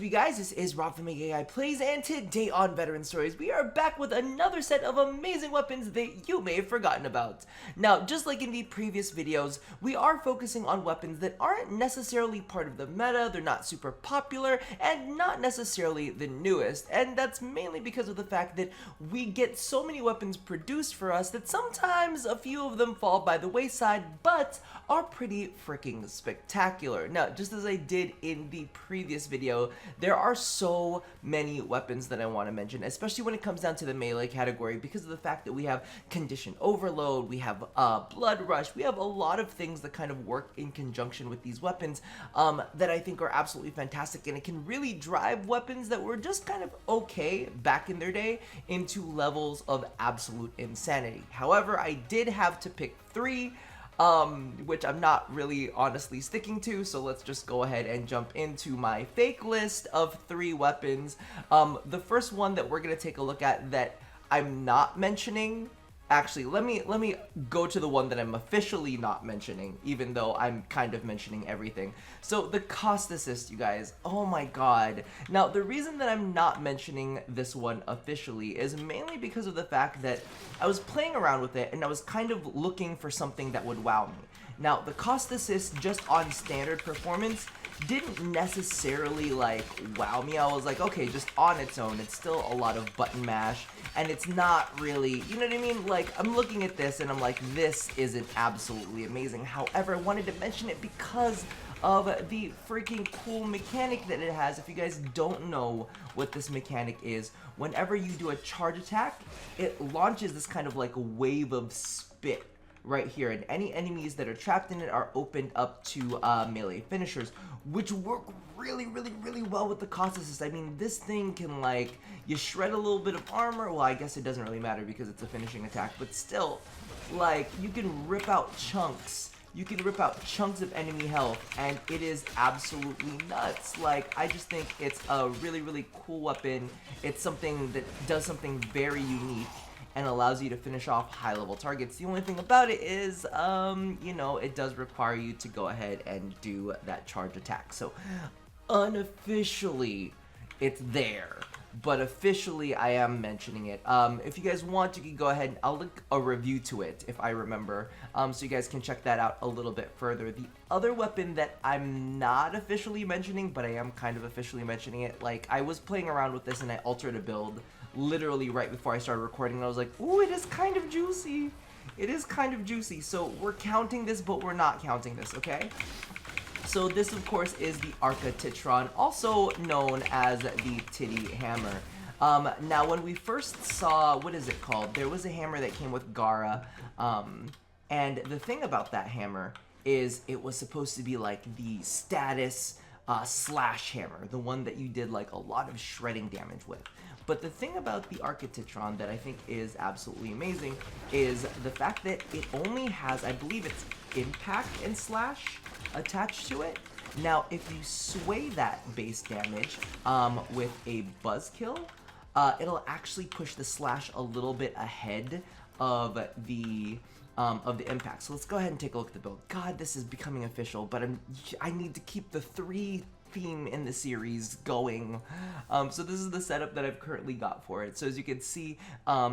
YouTube, you guys? This is Rob from AI Plays, and today on Veteran Stories, we are back with another set of amazing weapons that you may have forgotten about. Now, just like in the previous videos, we are focusing on weapons that aren't necessarily part of the meta, they're not super popular, and not necessarily the newest, and that's mainly because of the fact that we get so many weapons produced for us that sometimes a few of them fall by the wayside, but are pretty freaking spectacular. Now, just as I did in the previous video, there are so many weapons that I want to mention, especially when it comes down to the melee category, because of the fact that we have condition overload, we have blood rush, we have a lot of things that kind of work in conjunction with these weapons that I think are absolutely fantastic, and it can really drive weapons that were just kind of okay back in their day into levels of absolute insanity. However, I did have to pick three, which I'm not really honestly sticking to, so let's just go ahead and jump into my fake list of 3 weapons. The first one that we're gonna take a look at that I'm not mentioning, actually, let me go to the one that I'm officially not mentioning, even though I'm kind of mentioning everything. So the Caustacyst, you guys, oh my god. Now, the reason that I'm not mentioning this one officially is mainly because of the fact that I was playing around with it and I was kind of looking for something that would wow me. Now, the Caustacyst, just on standard performance, didn't necessarily like wow me. I was like, okay, just on its own, it's still a lot of button mash, and it's not really, you know what I mean? Like, I'm looking at this and I'm like, this isn't absolutely amazing. However, I wanted to mention it because of the freaking cool mechanic that it has. If you guys don't know what this mechanic is, whenever you do a charge attack, it launches this kind of like wave of spit right here, and any enemies that are trapped in it are opened up to melee finishers, which work really well with the Caustacyst. I mean, this thing can, like, you shred a little bit of armor. Well, I guess it doesn't really matter because it's a finishing attack, but still, like, you can rip out chunks. You can rip out chunks of enemy health, and it is absolutely nuts. Like, I just think it's a really cool weapon. It's something that does something very unique and allows you to finish off high-level targets. The only thing about it is, you know, it does require you to go ahead and do that charge attack. So, unofficially, it's there, but officially, I am mentioning it. If you guys want, you can go ahead and I'll link a review to it, if I remember, so you guys can check that out a little bit further. The other weapon that I'm not officially mentioning, but I am kind of officially mentioning it, like, I was playing around with this and I altered a build literally right before I started recording, and I was like, ooh, it is kind of juicy. It is kind of juicy. So we're counting this, but we're not counting this, okay? So this, of course, is the Arca Titron, also known as the Titty Hammer. Now, when we first saw, what is it called? There was a hammer that came with Gara, and the thing about that hammer is it was supposed to be like the status slash hammer, the one that you did like a lot of shredding damage with. But the thing about the Arca Titron that I think is absolutely amazing is the fact that it only has, I believe it's impact and slash attached to it. Now, if you sway that base damage with a buzzkill, it'll actually push the slash a little bit ahead of the impact. So let's go ahead and take a look at the build. God, this is becoming official, but I need to keep the 3 theme in the series going. So this is the setup that I've currently got for it. So as you can see,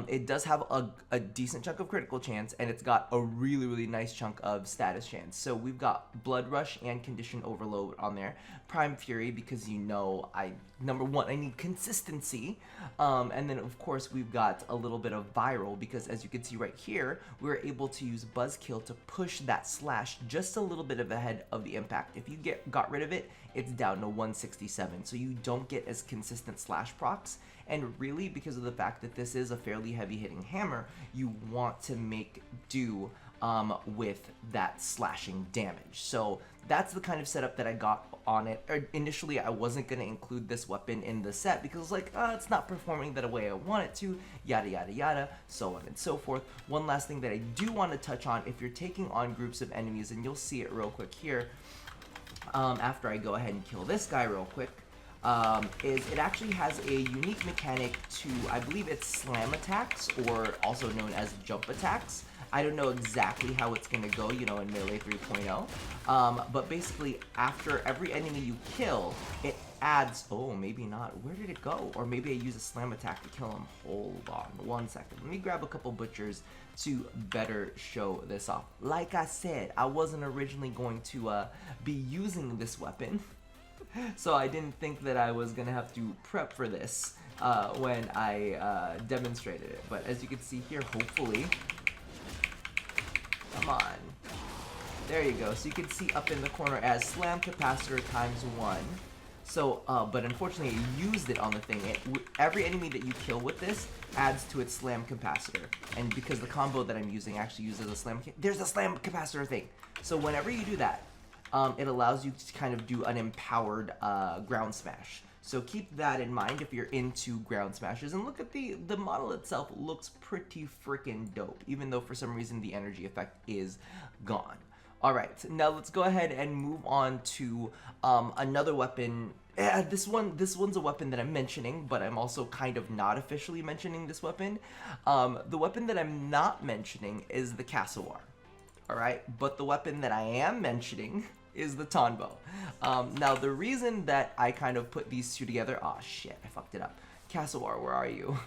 it does have a decent chunk of critical chance, and it's got a really nice chunk of status chance. So we've got blood rush and condition overload on there. Prime fury, because you know, number one, I need consistency. And then of course we've got a little bit of viral, because as you can see right here, we're able to use buzzkill to push that slash just a little bit of ahead of the impact. If you got rid of it, it's down to 167, so you don't get as consistent slash procs. And really, because of the fact that this is a fairly heavy hitting hammer, you want to make do with that slashing damage. So that's the kind of setup that I got on it. Initially, I wasn't going to include this weapon in the set because it's like, it's not performing the way I want it to, yada, so on and so forth. One last thing that I do want to touch on, if you're taking on groups of enemies, and you'll see it real quick here, after I go ahead and kill this guy real quick, is it actually has a unique mechanic to, I believe it's slam attacks, or also known as jump attacks. I don't know exactly how it's gonna go, you know, in Melee 3.0. But basically, after every enemy you kill, it adds, oh, maybe not. Where did it go? Or maybe I use a slam attack to kill him. Hold on 1 second. Let me grab a couple butchers to better show this off. Like I said, I wasn't originally going to be using this weapon. So I didn't think that I was gonna have to prep for this when I demonstrated it. But as you can see here, hopefully, come on. There you go. So you can see up in the corner as slam capacitor ×1. So, but unfortunately, it used it on the thing. Every enemy that you kill with this adds to its slam capacitor. And because the combo that I'm using actually uses a slam, there's a slam capacitor thing. So whenever you do that, it allows you to kind of do an empowered ground smash. So keep that in mind if you're into ground smashes. And look at the model itself looks pretty freaking dope, even though for some reason the energy effect is gone. All right, now let's go ahead and move on to another weapon. This one's a weapon that I'm mentioning, but I'm also kind of not officially mentioning this weapon. The weapon that I'm not mentioning is the Cassowar. All right, but the weapon that I am mentioning is the Tonbo. Now the reason that I kind of put these two together, oh shit, I fucked it up. Cassowar, where are you?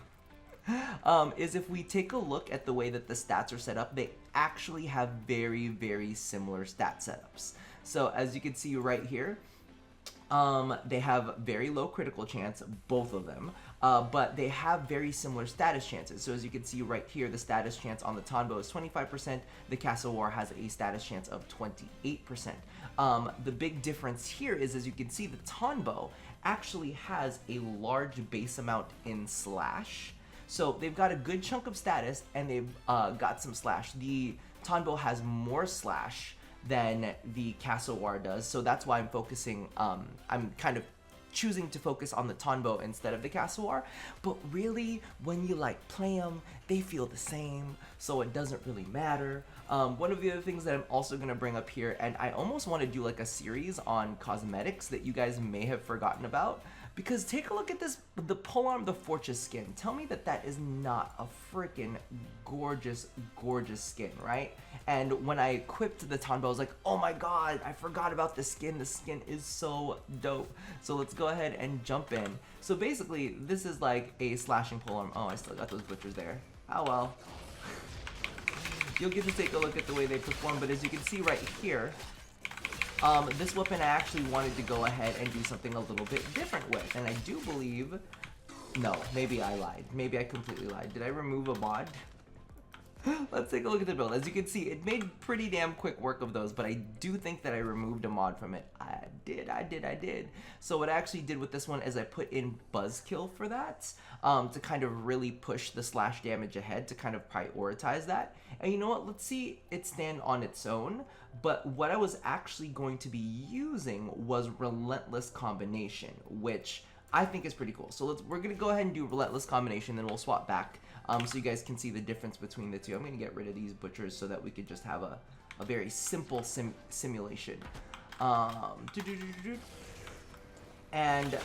Is if we take a look at the way that the stats are set up, they actually have very, very similar stat setups. So as you can see right here, they have very low critical chance, both of them, but they have very similar status chances. So as you can see right here, the status chance on the Tonbo is 25%, the Cassowar has a status chance of 28%. The big difference here is, as you can see, the Tonbo actually has a large base amount in slash. So they've got a good chunk of status, and they've got some slash. The Tonbo has more slash than the Cassowar does, so that's why I'm focusing, I'm kind of choosing to focus on the Tonbo instead of the Cassowar. But really, when you like play them, they feel the same, so it doesn't really matter. One of the other things that I'm also going to bring up here, and I almost want to do like a series on cosmetics that you guys may have forgotten about, because take a look at this, the polearm, the Fortress skin. Tell me that that is not a freaking gorgeous, gorgeous skin, right? And when I equipped the Tonbo, I was like, oh my god, I forgot about the skin. The skin is so dope. So let's go ahead and jump in. So basically, this is like a slashing polearm. Oh, I still got those butchers there. Oh well. You'll get to take a look at the way they perform, but as you can see right here, this weapon I actually wanted to go ahead and do something a little bit different with, and I do believe, no, maybe I lied. Maybe I completely lied. Did I remove a mod? Let's take a look at the build. As you can see, it made pretty damn quick work of those, but I do think that I removed a mod from it. I did. So what I actually did with this one is I put in Buzzkill for that, to kind of really push the slash damage ahead, to kind of prioritize that. And you know what? Let's see it stand on its own. But what I was actually going to be using was Relentless Combination, which I think is pretty cool. So we're gonna go ahead and do Relentless Combination, then we'll swap back, so you guys can see the difference between the two. I'm gonna get rid of these butchers so that we could just have a very simple simulation. And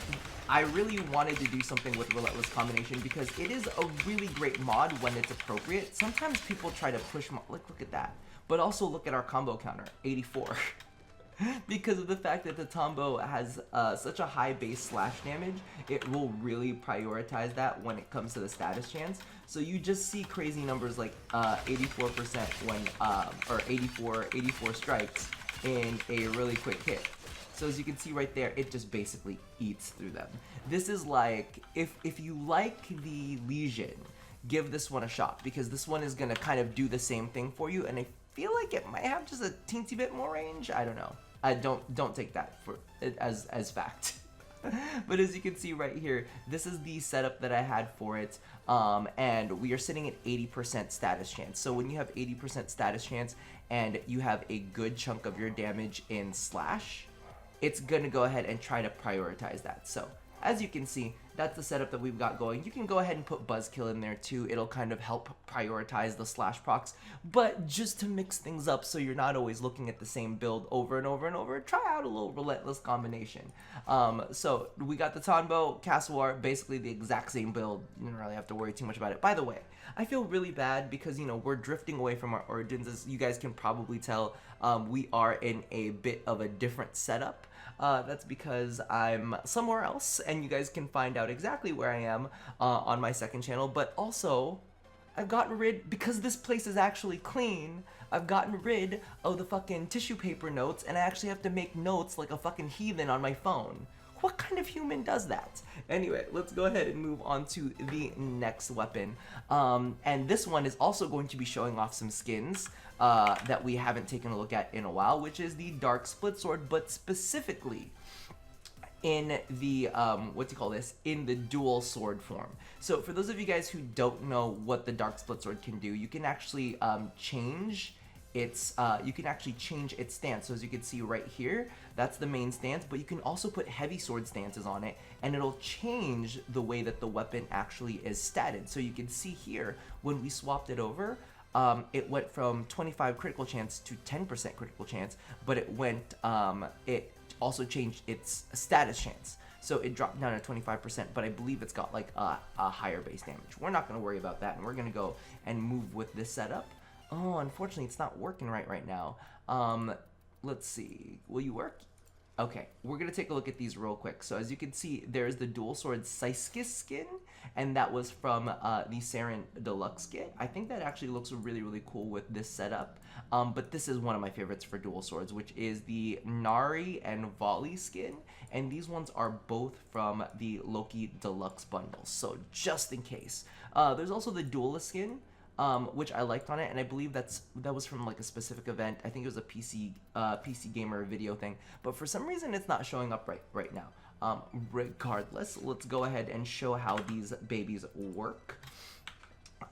I really wanted to do something with Relentless Combination because it is a really great mod when it's appropriate. Sometimes people try to push look at that. But also look at our combo counter, 84. Because of the fact that the Tonbo has such a high base slash damage, it will really prioritize that when it comes to the status chance. So you just see crazy numbers like 84% when, or 84 strikes in a really quick hit. So as you can see right there, it just basically eats through them. This is like, if you like the Legion, give this one a shot, because this one is gonna kind of do the same thing for you, and I feel like it might have just a teensy bit more range. I don't know. I don't take that for as fact. But as you can see right here, this is the setup that I had for it, and we are sitting at 80% status chance. So when you have 80% status chance and you have a good chunk of your damage in slash, it's gonna go ahead and try to prioritize that. So as you can see, that's the setup that we've got going. You can go ahead and put Buzzkill in there too. It'll kind of help prioritize the slash procs, but just to mix things up so you're not always looking at the same build over and over and over, try out a little relentless combination. So we got the Tonbo, Castle War, basically the exact same build. You don't really have to worry too much about it. By the way, I feel really bad because, you know, we're drifting away from our origins. As you guys can probably tell, we are in a bit of a different setup. That's because I'm somewhere else, and you guys can find out exactly where I am on my second channel. But also, I've gotten rid, because this place is actually clean, I've gotten rid of the fucking tissue paper notes, and I actually have to make notes like a fucking heathen on my phone. What kind of human does that? Anyway, let's go ahead and move on to the next weapon. And this one is also going to be showing off some skins that we haven't taken a look at in a while, which is the Dark Split Sword, but specifically in the, in the dual sword form. So for those of you guys who don't know what the Dark Split Sword can do, you can actually change its stance. So as you can see right here, that's the main stance, but you can also put heavy sword stances on it, and it'll change the way that the weapon actually is statted. So you can see here, when we swapped it over, it went from 25 critical chance to 10% critical chance, but it also changed its status chance. So it dropped down to 25%, but I believe it's got like a higher base damage. We're not gonna worry about that, and we're gonna go and move with this setup. Oh, unfortunately, it's not working right now. Let's see. Will you work? Okay, we're going to take a look at these real quick. So as you can see, there's the dual sword Caustacyst skin, and that was from the SANDR Deluxe kit. I think that actually looks really, really cool with this setup. But this is one of my favorites for dual swords, which is the Nari and Volley skin. And these ones are both from the Loki Deluxe bundle. So just in case. There's also the Duelist skin, which I liked on it, and I believe that was from like a specific event. I think it was a PC gamer video thing, but for some reason it's not showing up right now. Regardless, let's go ahead and show how these babies work.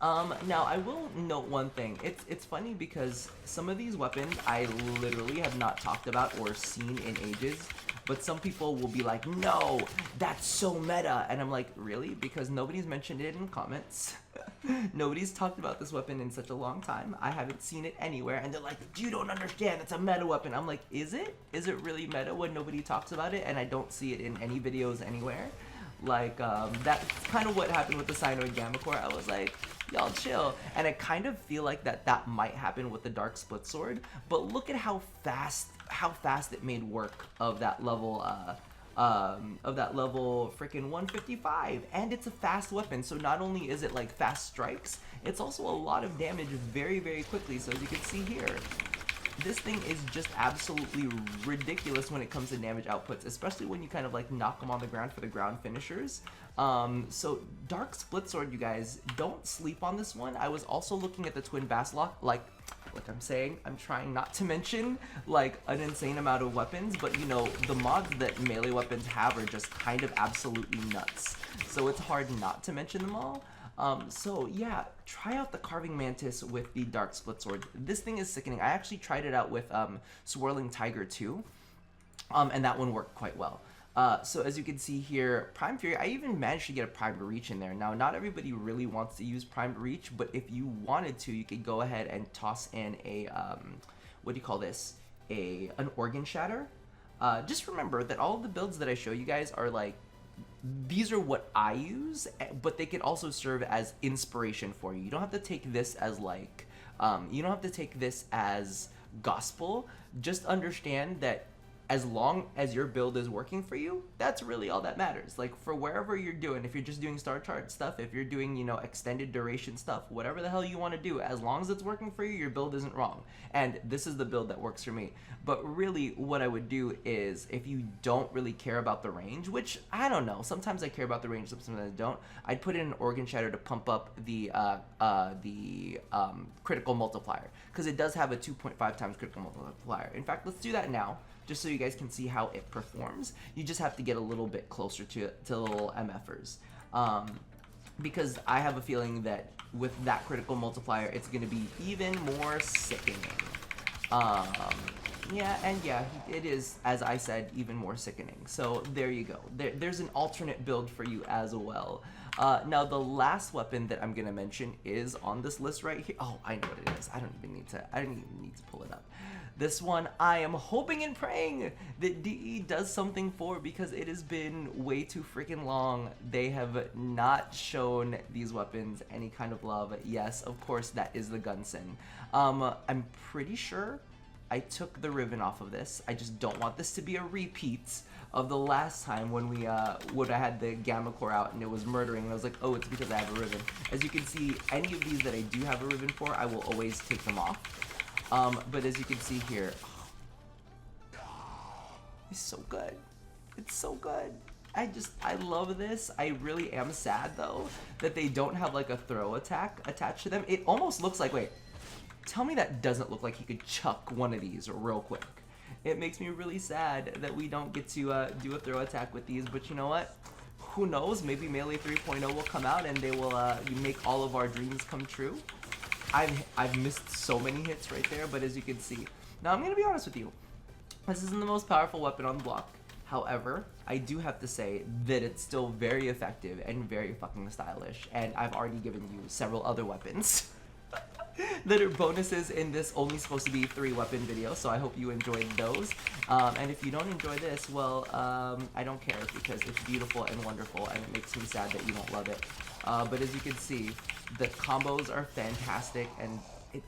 Now I will note one thing. It's funny because some of these weapons I literally have not talked about or seen in ages, but some people will be like, no, that's so meta, and I'm like, really? Because nobody's mentioned it in comments. Nobody's talked about this weapon in such a long time. I haven't seen it anywhere, and they're like, you don't understand, it's a meta weapon. I'm like, is it? Is it really meta when nobody talks about it and I don't see it in any videos anywhere? Like, that's kind of what happened with the Cyanoid Gamma Core. I was like, y'all chill. And I kind of feel like that might happen with the Dark Split Sword, but look at how fast it made work of that level, freaking 155, and it's a fast weapon. So not only is it like fast strikes, it's also a lot of damage very, very quickly. So as you can see here, this thing is just absolutely ridiculous when it comes to damage outputs, especially when you kind of like knock them on the ground for the ground finishers. So Dark Split Sword, you guys, don't sleep on this one. I was also looking at the Twin Baslock, like I'm saying, I'm trying not to mention like an insane amount of weapons, but you know, the mods that melee weapons have are just kind of absolutely nuts. So it's hard not to mention them all. So yeah, try out the Carving Mantis with the Dark Split Sword. This thing is sickening. I actually tried it out with Swirling Tiger 2, and that one worked quite well. So as you can see here, Prime Fury, I even managed to get a Prime Reach in there. Now, not everybody really wants to use Prime Reach, but if you wanted to, you could go ahead and toss in a, an Organ Shatter. Just remember that all of the builds that I show you guys are like, these are what I use, but they can also serve as inspiration for you. You don't have to take this as like, you don't have to take this as gospel. Just understand that as long as your build is working for you, that's really all that matters. Like for wherever you're doing, if you're just doing star chart stuff, if you're doing, you know, extended duration stuff, whatever the hell you want to do, as long as it's working for you, your build isn't wrong. And this is the build that works for me. But really what I would do is, if you don't really care about the range, which I don't know, sometimes I care about the range, sometimes I don't, I'd put in an Organ Shatter to pump up the critical multiplier, because it does have a 2.5 times critical multiplier. In fact, let's do that now, just so you guys can see how it performs. You just have to get a little bit closer to little MFers. Because I have a feeling that with that critical multiplier, it's going to be even more sickening. Yeah, it is, as I said, even more sickening. So there you go. There's an alternate build for you as well. Now the last weapon that I'm gonna mention is on this list right here. Oh, I know what it is. I don't even need to pull it up. This one I am hoping and praying that DE does something for, because it has been way too freaking long. They have not shown these weapons any kind of love. Yes, of course, that is the Gunsen. I'm pretty sure I took the ribbon off of this. I just don't want this to be a repeat of the last time when when I had the Gamma Core out and it was murdering, and I was like, oh, it's because I have a ribbon. As you can see, any of these that I do have a ribbon for, I will always take them off. But as you can see here, it's so good. It's so good. I love this. I really am sad though that they don't have like a throw attack attached to them. It almost looks like, wait, tell me that doesn't look like he could chuck one of these real quick. It makes me really sad that we don't get to do a throw attack with these, but you know what? Who knows? Maybe Melee 3.0 will come out and they will make all of our dreams come true. I've missed so many hits right there, but as you can see, now I'm gonna be honest with you, this isn't the most powerful weapon on the block. However, I do have to say that it's still very effective and very fucking stylish, and I've already given you several other weapons that are bonuses in this only supposed to be 3-weapon video, so I hope you enjoyed those. And if you don't enjoy this, well, I don't care, because it's beautiful and wonderful, and it makes me sad that you don't love it. But as you can see, the combos are fantastic, and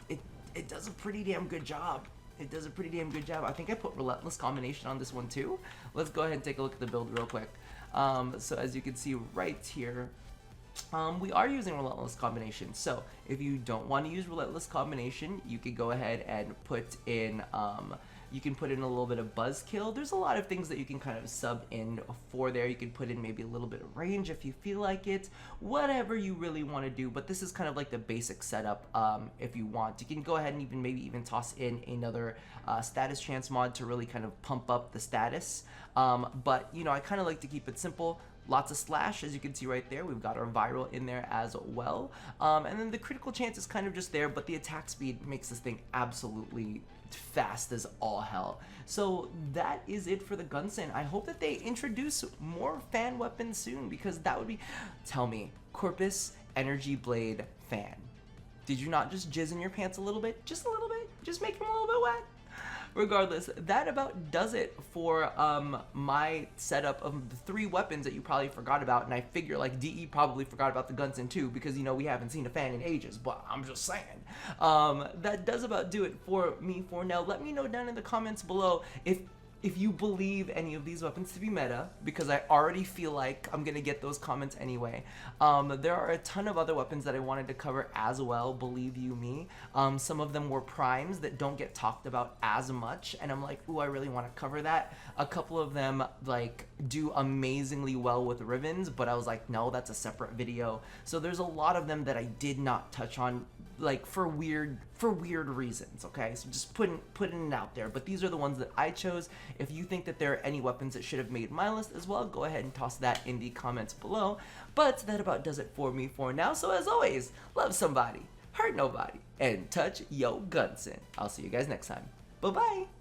it does a pretty damn good job. It does a pretty damn good job. I think I put Relentless Combination on this one too. Let's go ahead and take a look at the build real quick. So as you can see right here, we are using Relentless Combination. So if you don't want to use Relentless Combination, you could go ahead and put in you can put in a little bit of Buzzkill. There's a lot of things that you can kind of sub in for there. You can put in maybe a little bit of range if you feel like it, whatever you really want to do. But this is kind of like the basic setup. If you want, you can go ahead and even toss in another status chance mod to really kind of pump up the status. But you know, I kind of like to keep it simple. Lots of slash, as you can see right there. We've got our viral in there as well. And then the critical chance is kind of just there, but the attack speed makes this thing absolutely fast as all hell. So that is it for the Gunsen. I hope that they introduce more fan weapons soon, because that would be... Tell me, Corpus Energy Blade fan, did you not just jizz in your pants a little bit? Just a little bit? Just make them a little bit wet? Regardless, that about does it for my setup of the 3 weapons that you probably forgot about, and I figure like DE probably forgot about the Gunsen too, because you know we haven't seen a fan in ages, but I'm just saying. That does about do it for me for now. Let me know down in the comments below if you believe any of these weapons to be meta, because I already feel like I'm gonna get those comments anyway. There are a ton of other weapons that I wanted to cover as well, believe you me. Some of them were primes that don't get talked about as much, and I'm like, ooh, I really want to cover that. A couple of them like do amazingly well with ribbons, but I was like, no, that's a separate video. So there's a lot of them that I did not touch on, like for weird reasons. Okay, so just putting it out there. But these are the ones that I chose. If you think that there are any weapons that should have made my list as well, go ahead and toss that in the comments below. But that about does it for me for now. So as always, love somebody, hurt nobody, and touch yo Gunsen. I'll see you guys next time. Bye bye.